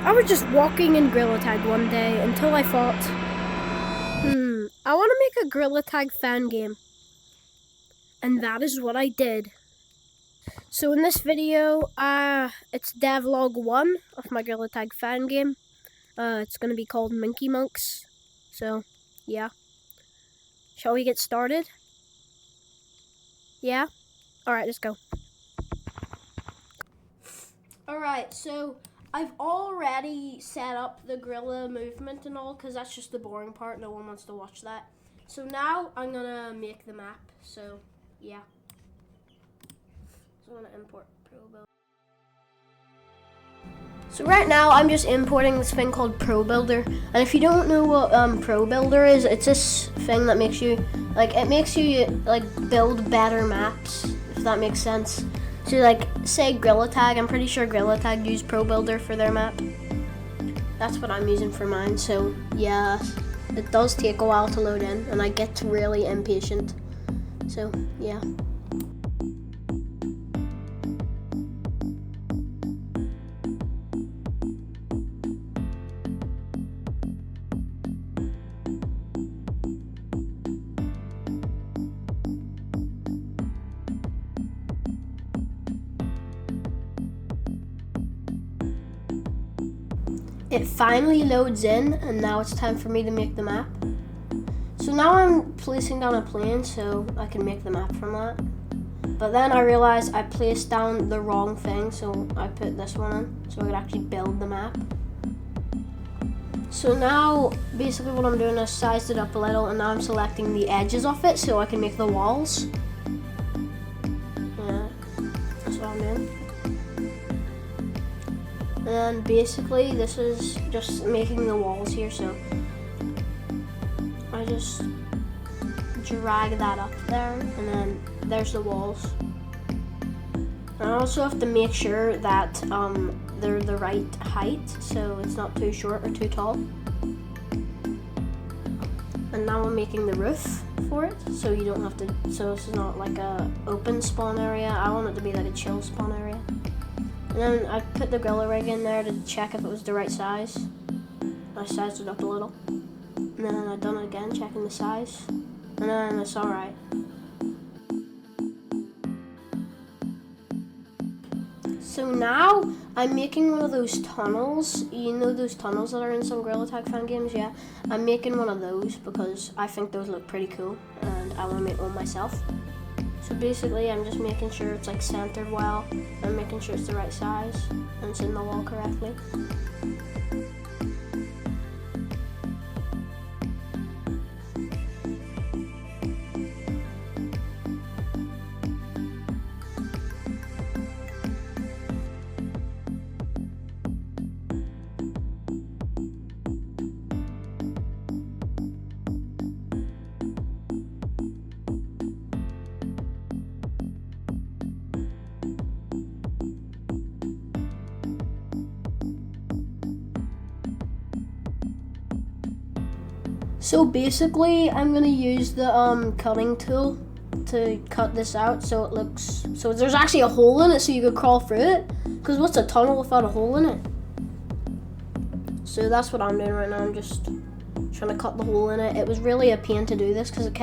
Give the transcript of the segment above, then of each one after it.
I was just walking in Gorilla Tag one day until I thought, I want to make a Gorilla Tag fan game. And that is what I did. So in this video, it's Devlog 1 of my Gorilla Tag fan game. It's going to be called Minky Monks. So, yeah. Shall we get started? Yeah? Alright, let's go. Alright, so I've already set up the gorilla movement and all, because that's just the boring part. No one wants to watch that. So now I'm going to make the map. So, yeah. So I'm going to import ProBuilder. So right now I'm just importing this thing called ProBuilder. And if you don't know what ProBuilder is, it's this thing that makes you, build better maps, if that makes sense. So say Gorilla Tag, I'm pretty sure Gorilla Tag use ProBuilder for their map. That's what I'm using for mine, so yeah, it does take a while to load in, and I get really impatient. So yeah. It finally loads in, and now it's time for me to make the map. So now I'm placing down a plane so I can make the map from that. But then I realized I placed down the wrong thing, so I put this one in so I could actually build the map. So now basically what I'm doing is sized it up a little, and now I'm selecting the edges of it so I can make the walls. Yeah, that's what I'm doing. And basically this is just making the walls here, so I just drag that up there, and then there's the walls. I also have to make sure that they're the right height, so it's not too short or too tall. And now I'm making the roof for it, so you don't have to, so this is not like a open spawn area. I want it to be like a chill spawn area. And then I put the gorilla rig in there to check if it was the right size. I sized it up a little. And then I've done it again, checking the size. And then it's alright. So now I'm making one of those tunnels. You know those tunnels that are in some Gorilla Tag fan games? Yeah. I'm making one of those because I think those look pretty cool and I want to make one myself. So basically I'm just making sure it's like centered well, and making sure it's the right size and it's in the wall correctly. So basically, I'm gonna use the cutting tool to cut this out so it looks, so there's actually a hole in it so you could crawl through it. Because what's a tunnel without a hole in it? So that's what I'm doing right now. I'm just trying to cut the hole in it. It was really a pain to do this because it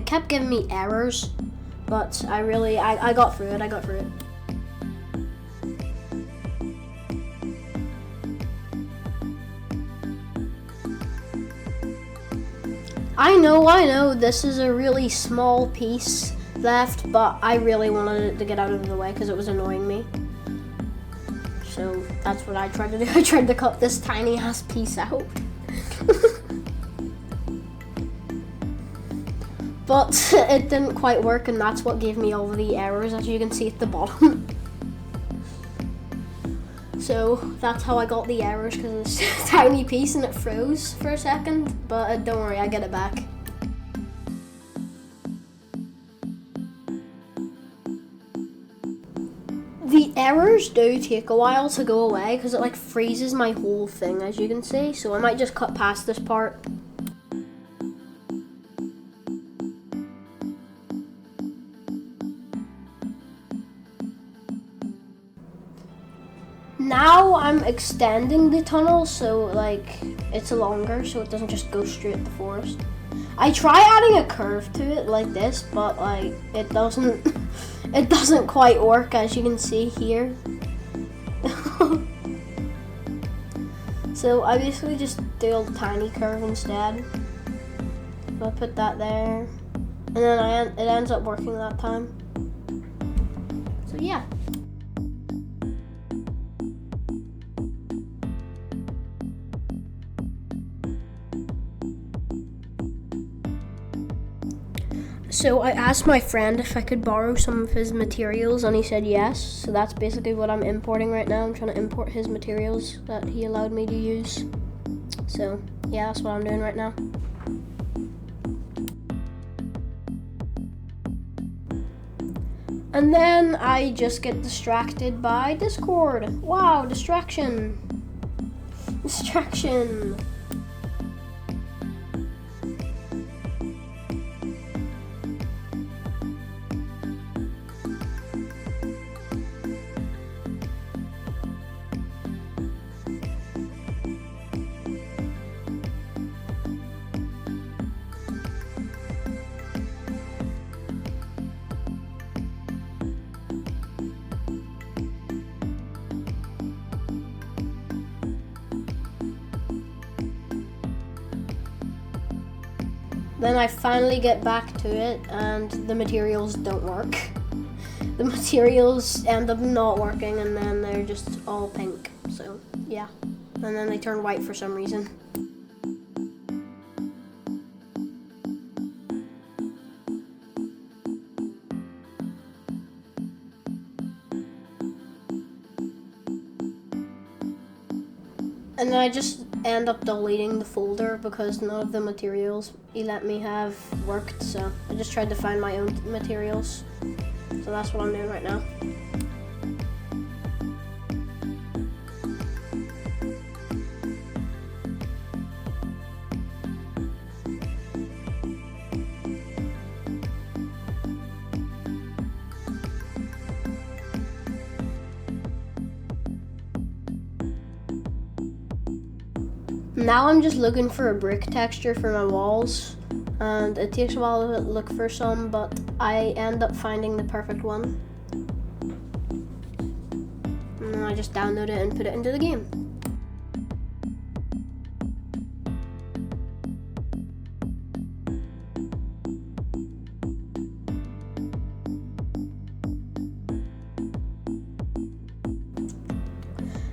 kept giving me errors, but I got through it. I got through it. I know, this is a really small piece left, but I really wanted it to get out of the way because it was annoying me. So that's what I tried to do. I tried to cut this tiny ass piece out. But it didn't quite work, and that's what gave me all the errors, as you can see at the bottom. So that's how I got the errors, because it's a tiny piece and it froze for a second, but don't worry, I get it back. The errors do take a while to go away because it freezes my whole thing, as you can see, so I might just cut past this part. now I'm extending the tunnel so like it's longer so it doesn't just go straight to the forest. I try adding a curve to it like this, but like it doesn't quite work, as you can see here. So I basically just do a tiny curve instead. So I'll put that there, and then it ends up working that time. So yeah. So I asked my friend if I could borrow some of his materials, and he said yes. So that's basically what I'm importing right now. I'm trying to import his materials that he allowed me to use. So yeah, that's what I'm doing right now. And then I just get distracted by Discord. Wow, distraction. Distraction. Then I finally get back to it and the materials don't work. The materials end up not working and then they're just all pink. So yeah, and then they turn white for some reason. And then I just end up deleting the folder because none of the materials he let me have worked, so I just tried to find my own materials. So that's what I'm doing right now. Now I'm just looking for a brick texture for my walls, and it takes a while to look for some, but I end up finding the perfect one. And then I just download it and put it into the game.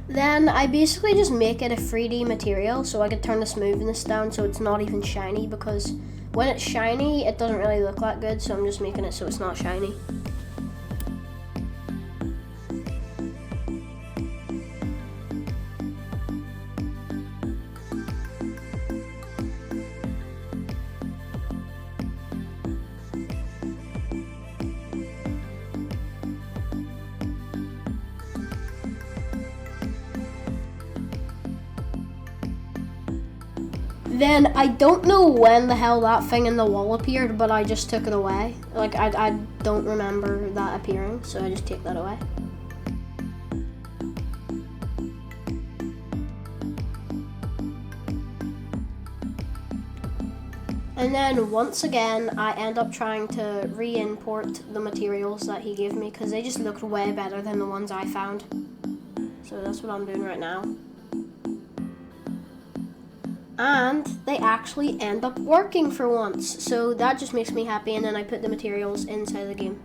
Then I basically just make it a 3D material so I could turn the smoothness down so it's not even shiny, because when it's shiny it doesn't really look that good, so I'm just making it so it's not shiny. Then I don't know when the hell that thing in the wall appeared, but I just took it away. Like I don't remember that appearing, so I just take that away. And then once again, I end up trying to re-import the materials that he gave me because they just looked way better than the ones I found. So that's what I'm doing right now. And they actually end up working for once, so that just makes me happy, and then I put the materials inside the game.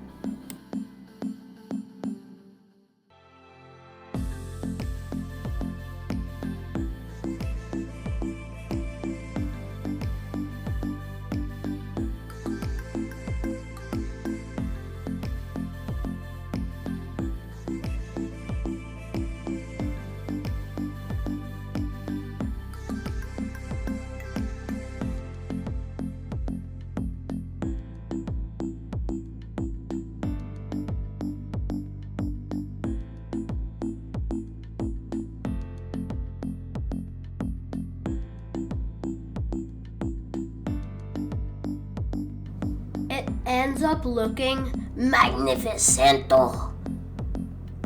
It ends up looking magnificento.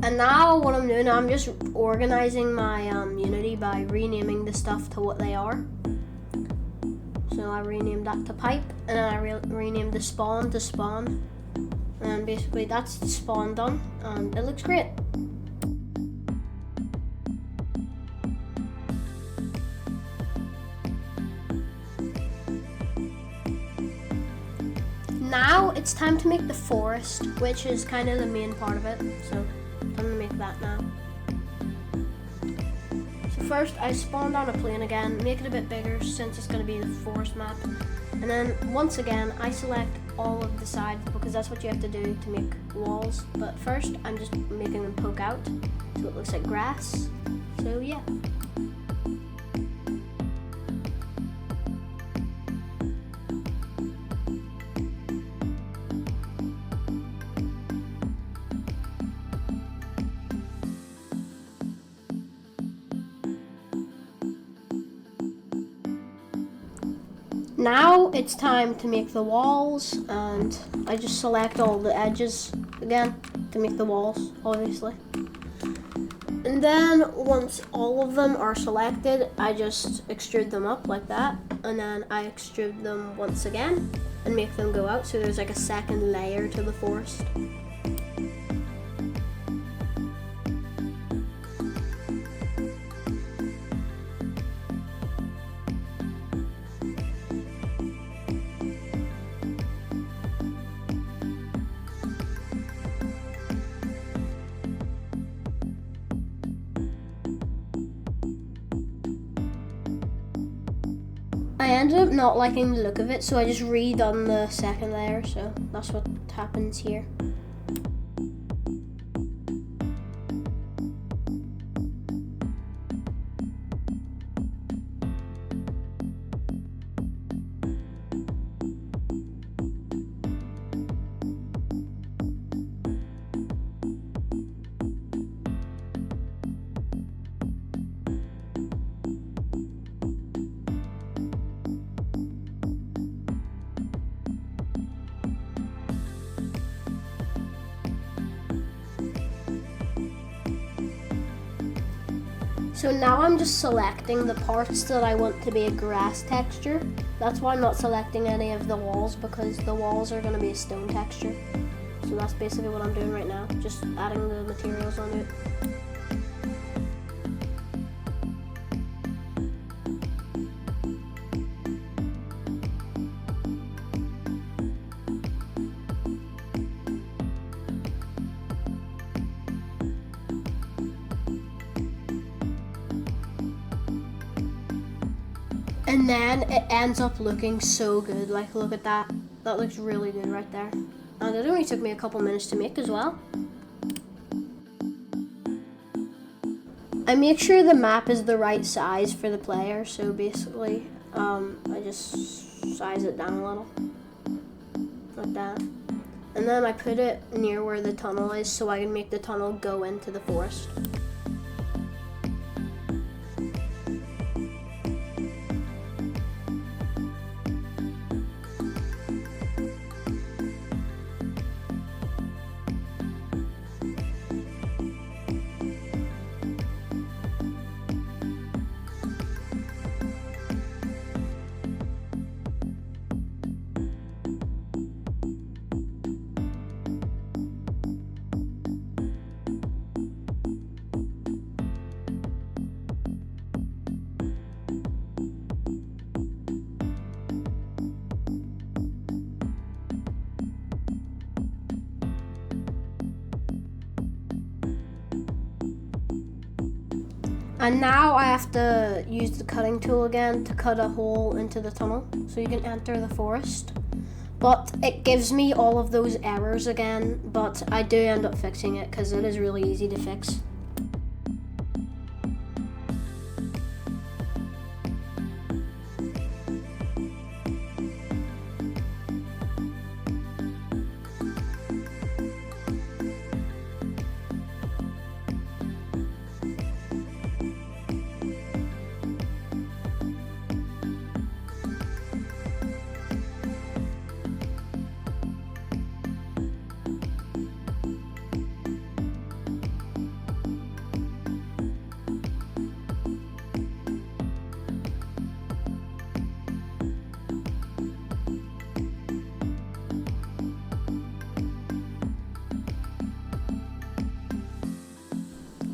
And now what I'm doing, I'm just organizing my Unity by renaming the stuff to what they are. So I renamed that to pipe, and then I renamed the spawn to spawn. And basically that's the spawn done, and it looks great. Now it's time to make the forest, which is kind of the main part of it. So I'm gonna make that now. So first I spawned on a plane again, make it a bit bigger since it's gonna be the forest map. And then once again I select all of the sides because that's what you have to do to make walls. But first I'm just making them poke out so it looks like grass. So yeah. Now it's time to make the walls, and I just select all the edges again to make the walls, obviously. And then once all of them are selected, I just extrude them up like that, and then I extrude them once again and make them go out so there's like a second layer to the forest. I ended up not liking the look of it, so I just redone the second layer, so that's what happens here. So now I'm just selecting the parts that I want to be a grass texture. That's why I'm not selecting any of the walls, because the walls are going to be a stone texture. So that's basically what I'm doing right now, just adding the materials onto it. And then it ends up looking so good. Like, look at that. That looks really good right there. And it only took me a couple minutes to make as well. I make sure the map is the right size for the player. So basically, I just size it down a little. Like that. And then I put it near where the tunnel is so I can make the tunnel go into the forest. And now I have to use the cutting tool again to cut a hole into the tunnel so you can enter the forest. But it gives me all of those errors again, but I do end up fixing it because it is really easy to fix.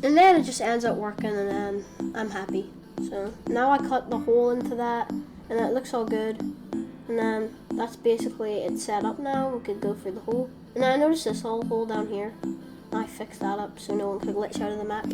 And then it just ends up working, and then I'm happy. So now I cut the hole into that, and it looks all good. And then that's basically it set up now. We could go for the hole. And then I noticed this little hole down here. I fixed that up so no one could glitch out of the map.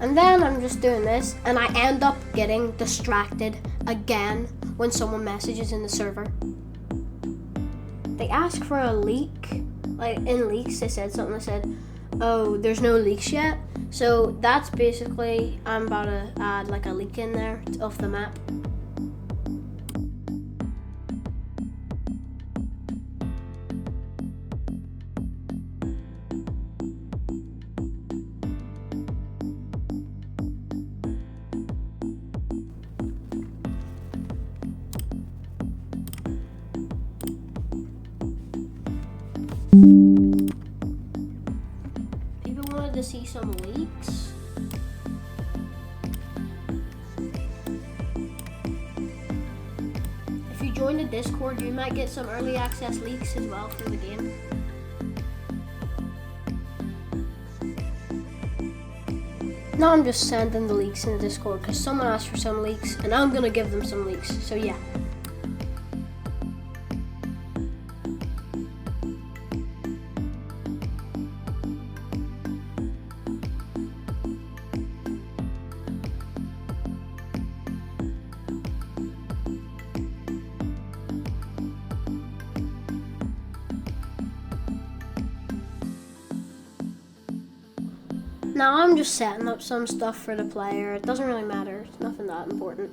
And then I'm just doing this, and I end up getting distracted again when someone messages in the server. They ask for a leak. Like in leaks, they said something. They said, "Oh, there's no leaks yet." So that's basically I'm about to add like a leak in there of the map. People wanted to see some leaks. If you join the Discord, you might get some early access leaks as well through the game. Now I'm just sending the leaks in the Discord because someone asked for some leaks, and I'm gonna give them some leaks. So yeah. Now I'm just setting up some stuff for the player. It doesn't really matter. It's nothing that important.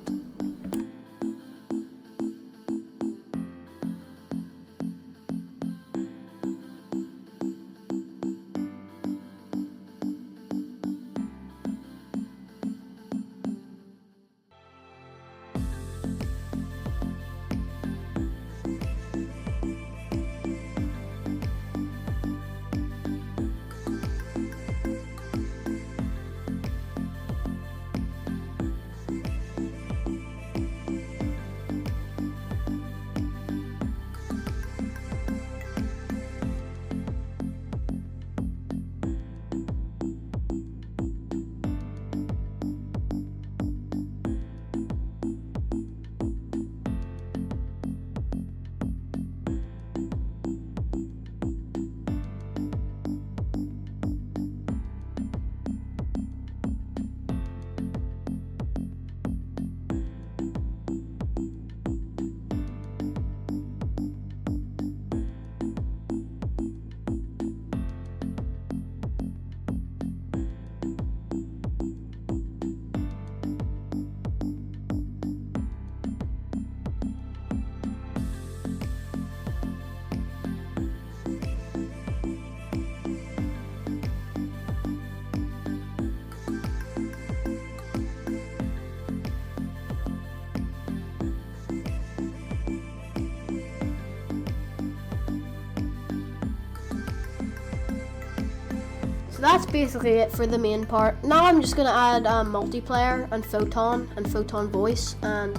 So that's basically it for the main part. Now I'm just gonna add multiplayer and photon voice, and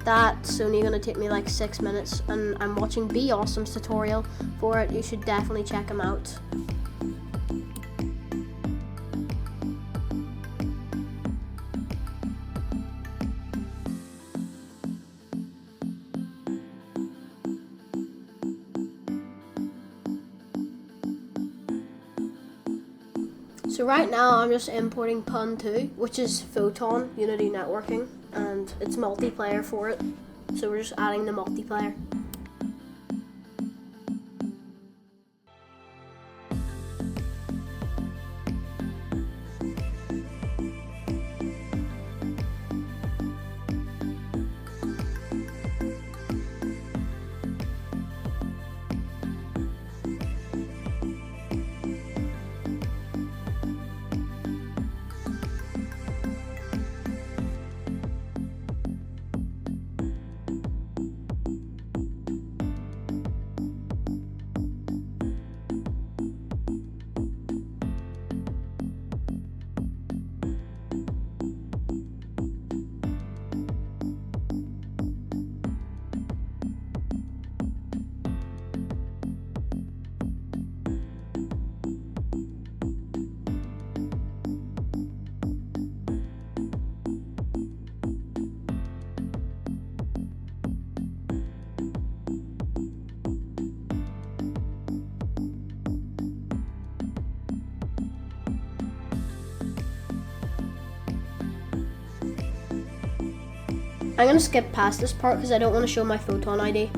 that's only gonna take me like 6 minutes. And I'm watching Be Awesome's tutorial for it. You should definitely check him out. So right now I'm just importing Pun 2, which is Photon Unity Networking, and it's multiplayer for it. So we're just adding the multiplayer. I'm gonna skip past this part because I don't want to show my photon ID.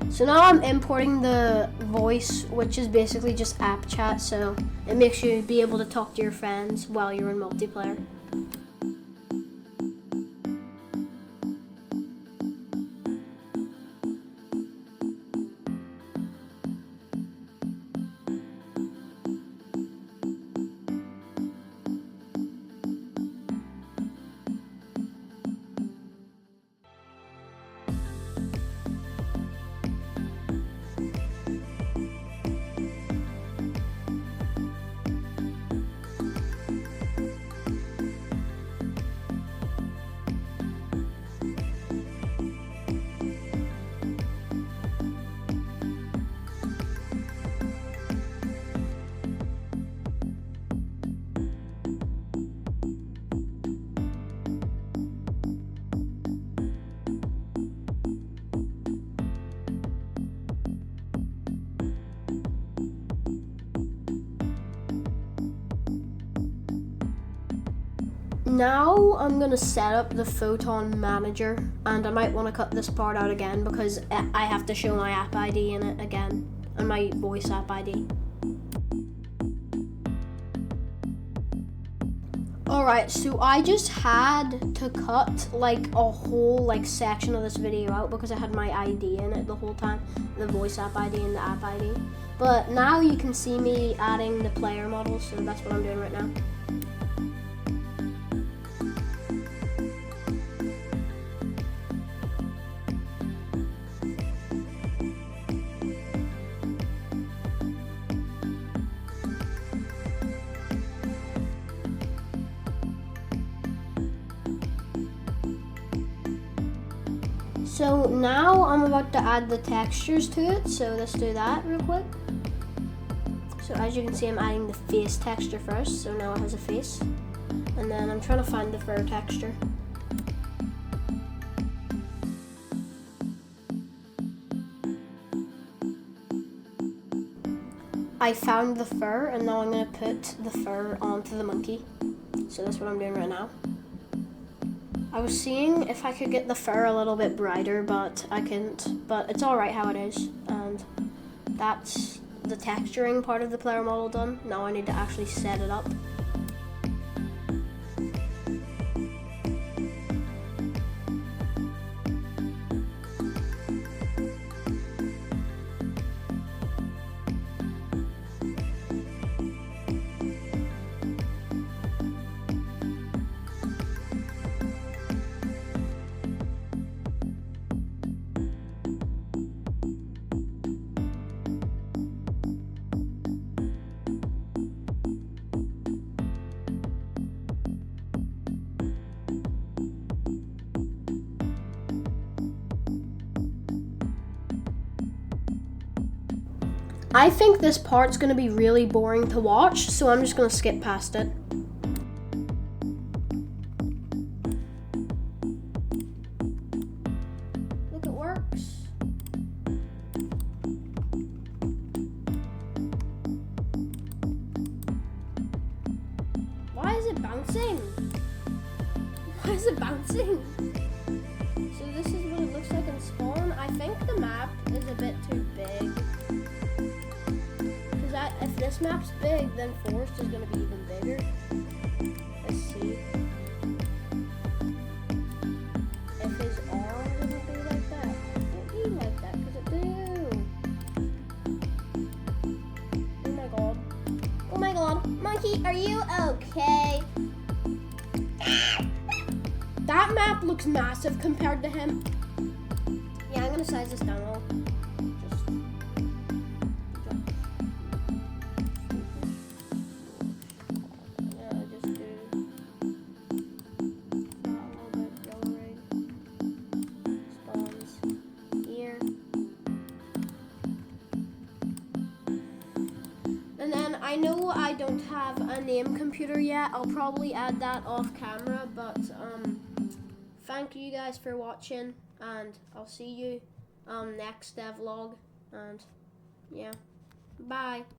So now I'm importing the voice, which is basically just app chat, so it makes you be able to talk to your friends while you're in multiplayer. Now I'm gonna set up the photon manager, and I might want to cut this part out again because I have to show my app ID in it again, and my voice app ID. Alright, so I just had to cut like a whole section of this video out because I had my ID in it the whole time, the voice app ID and the app ID. But now you can see me adding the player model, so that's what I'm doing right now. So now I'm about to add the textures to it, so let's do that real quick. So as you can see, I'm adding the face texture first, so now it has a face. And then I'm trying to find the fur texture. I found the fur, and now I'm going to put the fur onto the monkey. So that's what I'm doing right now. I was seeing if I could get the fur a little bit brighter, but I couldn't. But it's alright how it is, and that's the texturing part of the player model done. Now I need to actually set it up. I think this part's going to be really boring to watch, so I'm just going to skip past it. Look, it works. Why is it bouncing? Why is it bouncing? So this is what it looks like in Spawn. I think the map is a bit too big. If this map's big, then Forest is going to be even bigger. Let's see. If his arm doesn't be like that, it won't be like that, because it do. Oh my god. Oh my god. Monkey, are you okay? That map looks massive compared to him. Yeah, I'm going to size this down a little. I know I don't have a name computer yet. I'll probably add that off camera, but thank you guys for watching, and I'll see you next devlog, and yeah, bye.